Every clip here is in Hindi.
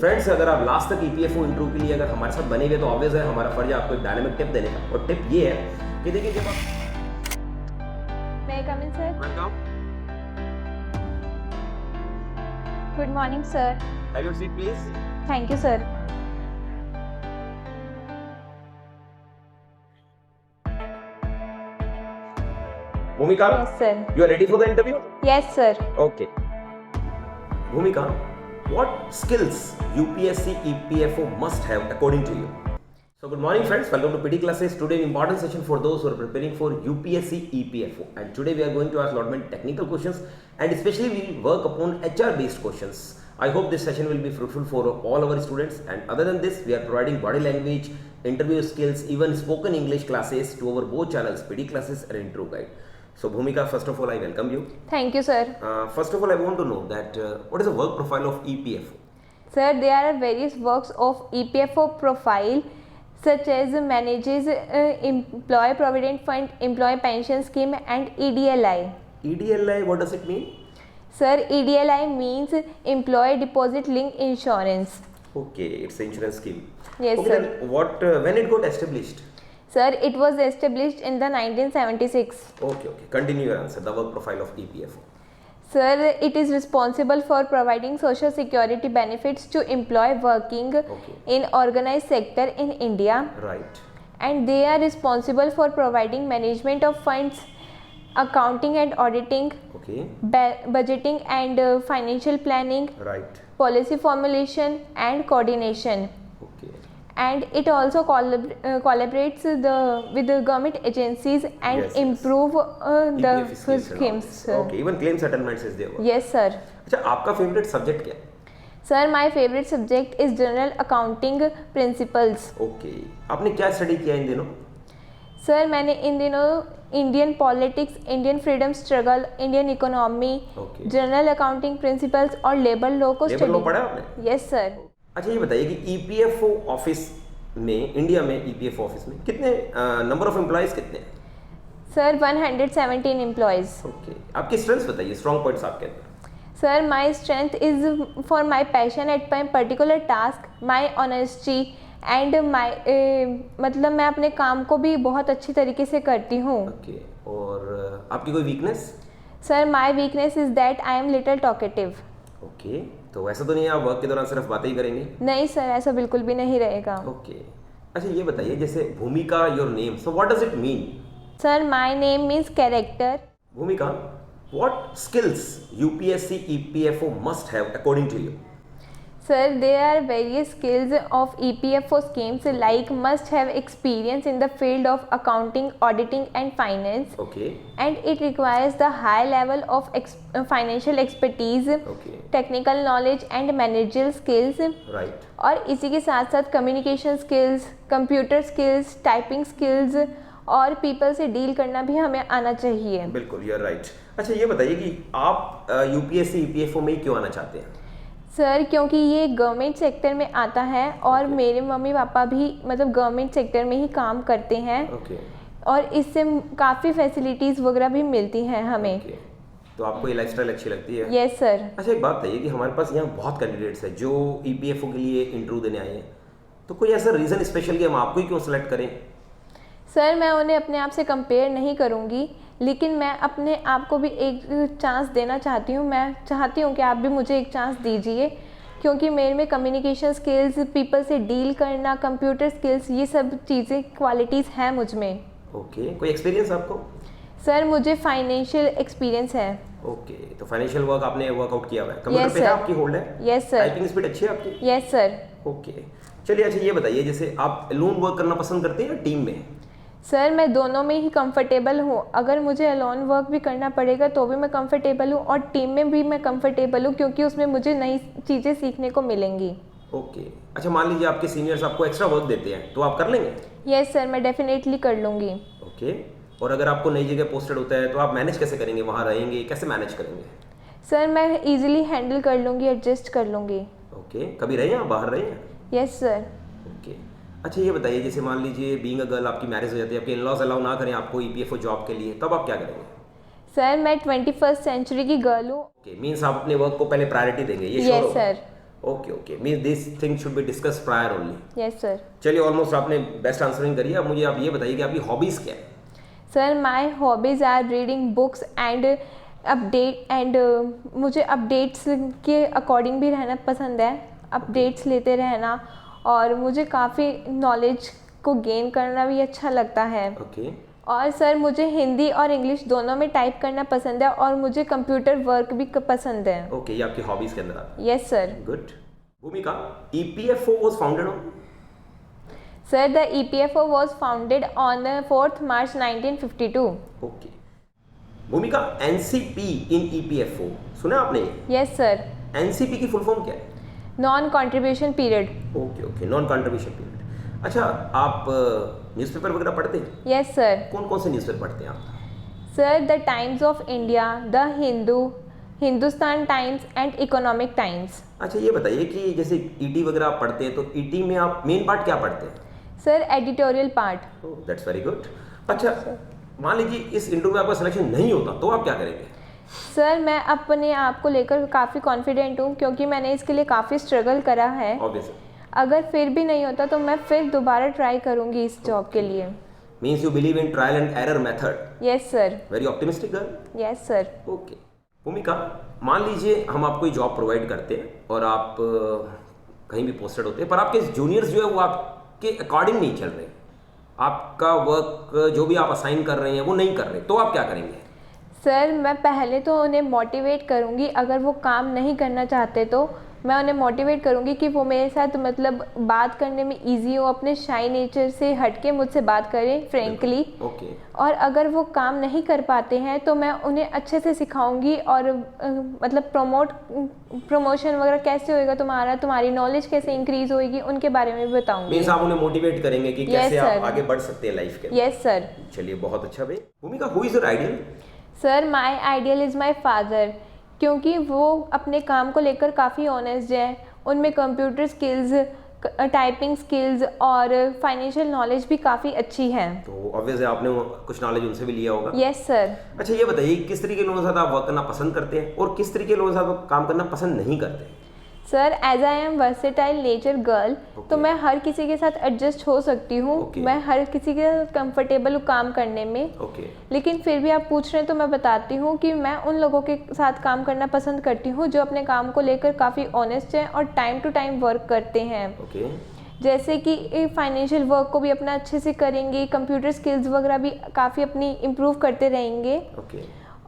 फ्रेंड्स, अगर आप लास्ट तक ईपीएफओ इंटरव्यू के लिए अगर हमारे साथ बने हुए तो ऑब्वियस है हमारा फर्ज है आपको एक डायनामिक टिप देने का। और टिप ये है कि देखिए जब आप May I come in, sir? Welcome, Good morning, sir. Have your seat please. Thank you, sir. Bhumika, Yes, sir. You are ready for the interview? Yes, sir. Okay Bhumika, what skills UPSC EPFO must have according to you? So good morning friends, welcome to PD classes. Today important session for those who are preparing for UPSC EPFO, and today we are going to ask lot many technical questions and especially we will work upon HR based questions. I hope this session will be fruitful for all our students, and other than this we are providing body language, interview skills, even spoken English classes to our both channels PD classes and Intro Guide. So Bhumika, first of all I welcome you. Thank you, sir. First of all I want to know that what is the work profile of EPFO? Sir, there are various works of EPFO profile such as manages Employee Provident Fund, Employee Pension Scheme and EDLI. EDLI, what does it mean? Sir, EDLI means Employee Deposit Linked Insurance. Okay, it's an insurance scheme. Yes, okay, sir. Then what, when it got established? Sir, it was established in the 1976. Okay, continue your answer. The work profile of EPFO. Sir, it is responsible for providing social security benefits to employees working in organized sector in India, Right. and they are responsible for providing management of funds, accounting and auditing, Okay. budgeting and financial planning, Right. policy formulation and coordination. Okay. And it also collaborates with the government agencies and Yes, yes. improve the EPF schemes and all schemes. this. Sir. Okay, even claim settlements is there. Yes, sir. अच्छा, आपका फेवरेट सब्जेक्ट क्या है? Sir, my favorite subject is General Accounting Principles. Okay, आपने क्या स्टडी किया इन दिनों? Sir, मैंने इन दिनों Indian politics, Indian freedom struggle, Indian economy, Okay. General accounting principles और लेबर लॉ को लेबर लॉ स्टडी। पढ़ा आपने? Yes sir. अच्छा ये बताइए कि ईपीएफओ ऑफिस में, इंडिया में ईपीएफओ ऑफिस में कितने नंबर ऑफ एम्प्लॉयज कितने हैं? Sir 117 employees. ओके, आपकी स्ट्रेंथ्स बताइए, स्ट्रॉन्ग पॉइंट्स आपके अंदर। Sir, my strength is for my passion at my particular task, my honesty and my मतलब मैं अपने काम को भी बहुत अच्छी तरीके से करती हूँ। ओके, और आपकी कोई weakness? Sir, my weakness is that I am little talkative. Okay, तो ऐसा तो नहीं है आप वर्क के दौरान सिर्फ बातें ही करेंगे? नहीं सर, ऐसा बिल्कुल भी नहीं रहेगा। ओके, अच्छा ये बताइए जैसे भूमिका your name, so what does it mean? Sir, my name means character. भूमिका, what skills UPSC EPFO must have according to you? Sir, there are various skills of EPFO schemes like must have experience in the field of accounting, auditing and finance, Okay, and it requires the high level of financial expertise, okay, technical knowledge and managerial skills, right. और इसी के साथ साथ communication skills, computer skills, typing skills और पीपल से डील करना भी हमें आना चाहिए। बिल्कुल, यू आर राइट। अच्छा ये बताइए कि आप यूपीएससी ईपीएफओ में ही क्यों आना चाहते हैं? सर, क्योंकि ये गवर्नमेंट सेक्टर में आता है और Okay. मेरे मम्मी पापा भी मतलब गवर्नमेंट सेक्टर में ही काम करते हैं, ओके, और इससे काफ़ी फैसिलिटीज़ वगैरह भी मिलती हैं हमें। ओके, तो आपको ये लाइफस्टाइल अच्छी लगती है? Yes sir. अच्छा एक बात बताइए कि हमारे पास यहाँ बहुत कैंडिडेट्स हैं जो ईपीएफओ के लिए इंटरव्यू देने आए हैं, तो कोई ऐसा रीज़न स्पेशल कि हम आपको ही क्यों सेलेक्ट करें? सर, मैं उन्हें अपने आप से कंपेयर नहीं करूंगी, लेकिन मैं अपने आप को भी एक चांस देना चाहती हूँ। मैं चाहती हूँ कि आप भी मुझे एक चांस दीजिए, क्योंकि मेरे में कम्युनिकेशन स्किल्स, पीपल से डील करना, कंप्यूटर स्किल्स, ये सब चीज़ें क्वालिटीज़ हैं मुझ में। ओके, कोई एक्सपीरियंस आपको? सर, मुझे फाइनेंशियल एक्सपीरियंस है। ओके, तो फाइनेंशियल वर्क आपने वर्कआउट किया हुआ है, कंप्यूटर Yes, पे है sir. आपकी होल्ड है? Yes sir. टाइपिंग स्पीड अच्छी है आपकी? Yes sir. ओके, चलिए अच्छा ये बताइए जैसे आप लोन वर्क करना पसंद करते हैं या टीम में? सर, मैं दोनों में ही कंफर्टेबल हूँ। अगर मुझे अलोन वर्क भी करना पड़ेगा तो भी मैं कंफर्टेबल हूँ, और टीम में भी मैं कंफर्टेबल हूँ, क्योंकि उसमें मुझे नई चीज़ें सीखने को मिलेंगी। ओके, अच्छा मान लीजिए आपके सीनियर्स आपको एक्स्ट्रा वर्क देते हैं तो आप कर लेंगे? यस सर, मैं डेफिनेटली कर लूँगी। ओके, और अगर आपको नई जगह पोस्टेड होता है तो आप मैनेज कैसे करेंगे, वहाँ रहेंगे, कैसे मैनेज करेंगे? सर, मैं इजीली हैंडल कर लूँगी, एडजस्ट कर लूँगी। ओके, कभी रहे हैं आप, बाहर रहे हैं? Yes sir. ओके, अच्छा ये बताइए जैसे मान लीजिए बीइंग अ गर्ल आपकी मैरिज हो जाती है, आपके इन-लॉज अलाउ ना करें आपको ईपीएफओ जॉब के लिए, तब आप क्या करेंगे? सर, मैं 21st सेंचुरी की गर्ल हूँ। ओके, मीन्स आप अपने वर्क को पहले प्रायोरिटी देंगे, ये यस श्योर हो? Sir. Okay okay, mean this thing should be discuss prior only. Yes sir. चलिए, ऑलमोस्ट आपने बेस्ट आंसरिंग करी है। अब मुझे आप ये बताइए कि आपकी हॉबीज क्या है? Sir my hobbies are reading books and update and मुझे अपडेट्स के अकॉर्डिंग भी रहना पसंद है, अपडेट्स लेते रहना, और मुझे काफ़ी नॉलेज को गेन करना भी अच्छा लगता है। ओके और सर मुझे हिंदी और इंग्लिश दोनों में टाइप करना पसंद है, और मुझे कंप्यूटर वर्क भी पसंद है। ओके, ये आपकी हॉबीज के अंदर आता है। Yes sir. गुड। भूमिका, EPFO was founded on? Sir the EPFO was founded on 4th March 1952. Okay. भूमिका, एनसीपी इन ईपीएफओ सुना आपने? Yes sir. एनसीपी की फुल फॉर्म क्या है? Non contribution period. Okay okay, non contribution period. अच्छा, आप न्यूज़पेपर वगैरह पढ़ते हैं? Yes sir. कौन कौन से न्यूज़पेपर पढ़ते हैं आप? Sir the times of India, the Hindu, Hindustan times and economic times. अच्छा, ये बताइए कि जैसे ईटी वगैरह आप पढ़ते हैं, तो ईटी में आप मेन पार्ट क्या पढ़ते हैं? Sir editorial part. That's very good. अच्छा, मान लीजिए इस इंटरव्यू में आपका सिलेक्शन नहीं होता तो आप क्या करेंगे? सर मैं अपने आप को लेकर काफ़ी कॉन्फिडेंट हूँ, क्योंकि मैंने इसके लिए काफ़ी स्ट्रगल करा है। ऑब्वियसली। अगर फिर भी नहीं होता तो मैं फिर दोबारा ट्राई करूँगी इस जॉब के लिए। Means you believe in trial and error method. Yes sir. Very optimistic girl. Yes sir. Okay. भूमिका, मान लीजिए हम आपको ये जॉब प्रोवाइड करते हैं और आप कहीं भी पोस्टेड होते हैं, पर आपके जूनियर्स जो है वो आपके अकॉर्डिंग नहीं चल रहे, आपका वर्क जो भी आप असाइन कर रहे हैं वो नहीं कर रहे, तो आप क्या करेंगे? सर मैं पहले तो उन्हें मोटिवेट करूँगी, अगर वो काम नहीं करना चाहते तो मैं उन्हें मोटिवेट करूँगी कि वो मेरे साथ मतलब बात करने में इजी हो, अपने शाई नेचर से हटके मुझसे बात करें फ्रेंकली। ओके। और अगर वो काम नहीं कर पाते हैं तो मैं उन्हें अच्छे से सिखाऊंगी, और मतलब प्रमोशन वगैरह कैसे होएगा तुम्हारा, तुम्हारी नॉलेज कैसे इंक्रीज होएगी, उनके बारे में भी बताऊंगी। मीन्स आप उन्हें मोटिवेट करेंगे कि कैसे आप आगे बढ़ सकते हैं लाइफ के। Yes sir. चलिए, बहुत अच्छा भाई। भूमिका, who is your ideal? Sir my ideal is my father, क्योंकि वो अपने काम को लेकर काफ़ी ऑनेस्ट है, उनमें कंप्यूटर स्किल्स, टाइपिंग स्किल्स और फाइनेंशियल नॉलेज भी काफ़ी अच्छी है। तो ऑब्वियस है आपने कुछ नॉलेज उनसे भी लिया होगा। Yes sir. अच्छा, ये बताइए किस तरीके के लोगों के साथ आप वर्क करना पसंद करते हैं और किस तरीके के लोगों के साथ आप काम करना पसंद नहीं करते? Sir as I am versatile nature girl, तो मैं हर किसी के साथ एडजस्ट हो सकती हूँ। मैं हर किसी के साथ कंफर्टेबल हूँ काम करने में। लेकिन फिर भी आप पूछ रहे हैं तो मैं बताती हूँ कि मैं उन लोगों के साथ काम करना पसंद करती हूँ जो अपने काम को लेकर काफ़ी ऑनेस्ट हैं और टाइम टू टाइम वर्क करते हैं। जैसे कि फाइनेंशियल वर्क को भी अपना अच्छे से करेंगे, कंप्यूटर स्किल्स वगैरह भी काफ़ी अपनी इम्प्रूव करते रहेंगे।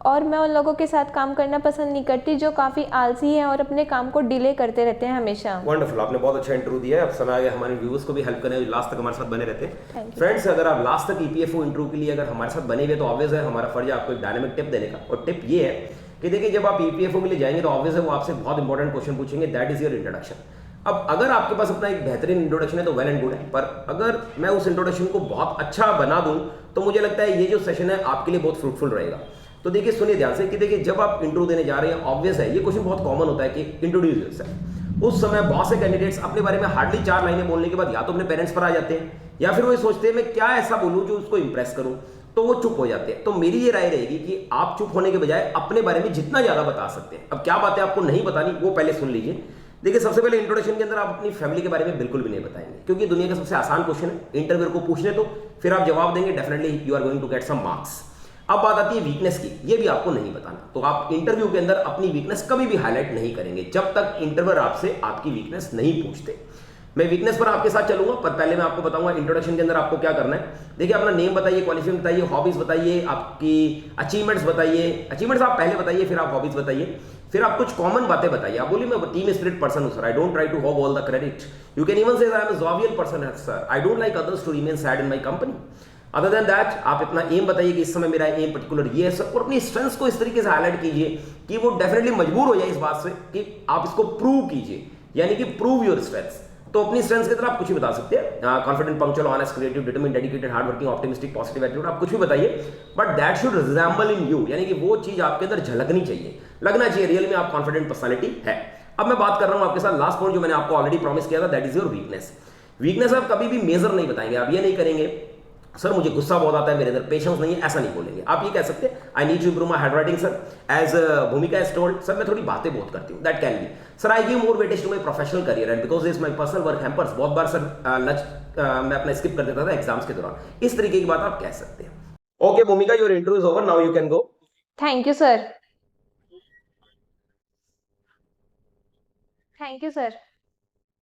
और मैं उन लोगों के साथ काम करना पसंद नहीं करती जो काफ़ी आलसी हैं और अपने काम को डिले करते रहते हैं हमेशा। वंडरफुल, आपने बहुत अच्छा इंटरव्यू दिया है। अब समय आ गया हमारे व्यूअर्स को भी हेल्प करने, लास्ट तक हमारे साथ बने रहते हैं। फ्रेंड्स, अगर आप लास्ट तक ईपीएफओ इंटरव्यू के लिए अगर हमारे साथ बने हुए तो ऑब्वियस है हमारा फर्ज है आपको एक डायनामिक टिप देने का। और टिप ये है कि देखिए, जब आप ईपीएफओ के लिए जाएंगे तो ऑब्वियस है वो आपसे बहुत इंपॉर्टेंट क्वेश्चन पूछेंगे, दैट इज योर इंट्रोडक्शन। अब अगर आपके पास अपना एक बेहतरीन इंट्रोडक्शन है तो वेल एंड गुड है, पर अगर मैं उस इंट्रोडक्शन को बहुत अच्छा बना दूं तो मुझे लगता है ये जो सेशन है आपके लिए बहुत फ्रूटफुल रहेगा। तो देखिए, सुनिए ध्यान से कि देखिए, जब आप इंटरव्यू देने जा रहे हैं, ऑब्वियस है ये क्वेश्चन बहुत कॉमन होता है कि इंट्रोड्यूस योरसेल्फ। उस समय बहुत से कैंडिडेट्स अपने बारे में हार्डली 4 लाइनें बोलने के बाद या तो अपने पेरेंट्स पर आ जाते हैं या फिर वो सोचते हैं मैं क्या ऐसा बोलूं जो उसको इंप्रेस करूं, तो वो चुप हो जाते हैं। तो मेरी ये राय रहेगी कि आप चुप होने के बजाय अपने बारे में जितना ज्यादा बता सकते हैं। अब क्या बातें आपको नहीं बतानी वो पहले सुन लीजिए। देखिए, सबसे पहले इंट्रोडक्शन के अंदर आप अपनी फैमिली के बारे में बिल्कुल भी नहीं बताएंगे, क्योंकि दुनिया का सबसे आसान क्वेश्चन है। इंटरव्यूअर को पूछने तो फिर आप जवाब देंगे, definitely you are going to get some marks. अब बात आती है वीकनेस की, ये भी आपको नहीं बताना। तो आप इंटरव्यू के अंदर अपनी वीकनेस कभी भी हाईलाइट नहीं करेंगे जब तक इंटरव्यूअर आपसे आपकी वीकनेस नहीं पूछते। मैं वीकनेस पर आपके साथ चलूंगा, पर पहले मैं आपको बताऊंगा इंट्रोडक्शन के अंदर आपको क्या करना है। देखिए, अपना नेम बताइए, क्वालिफिकेशन बताइए, हॉबीज बताइए, आपकी अचीवमेंट्स बताइए। अचीवमेंट्स आप पहले बताइए, फिर आप हॉबीज बताइए, फिर आप कुछ कॉमन बातें बताइए। आप बोलिए मैं टीम स्पिरिट पर्सन हूं sir, I don't try to hog all the credit. You can even say I am a jovial person sir, I don't like others to remain sad in my company. Other than that, आप अपना एम बताइए कि इस समय मेरा एम पर्टिकुलर ये है सर, और अपनी स्ट्रेंथ्स को इस तरीके से हाईलाइट कीजिए कि वो डेफिनेटली मजबूर हो जाए इस बात से कि आप इसको प्रूव कीजिए, यानी कि प्रूव योर स्ट्रेंथ्स। तो अपनी स्ट्रेंथ्स की तरह आप कुछ भी बता सकते हैं, confident, punctual, honest, creative, determined, dedicated, hard working, optimistic, positive attitude, आप कुछ भी बताइए, but that should resemble in you, यानी कि वो चीज आपके अंदर झलकनी चाहिए, लगना चाहिए रियल में आप कॉन्फिडेंट पर्सनालिटी है। अब मैं बात कर रहा हूं आपके साथ लास्ट पॉइंट जो मैंने आपको ऑलरेडी प्रॉमिस किया था, that is your weakness. Weakness आप कभी भी मेजर नहीं बताएंगे, आप ये नहीं करेंगे सर मुझे गुस्सा बहुत आता है, मेरे अंदर पेशेंस नहीं है, ऐसा नहीं बोलेंगे। आप ये कह सकते हैं I need to improve my hand writing sir, as Bhumika is told sir मैं थोड़ी बातें बहुत करती हूँ, that can be sir I give more weightage to my professional career and because is my personal work hampers, बहुत बार सर लंच मैं अपना स्किप कर देता था एग्जाम्स के दौरान, इस तरीके की बात आप कह सकते हैं। ओके भूमिका, your interview is over, now you can go. Thank you sir. Thank you sir.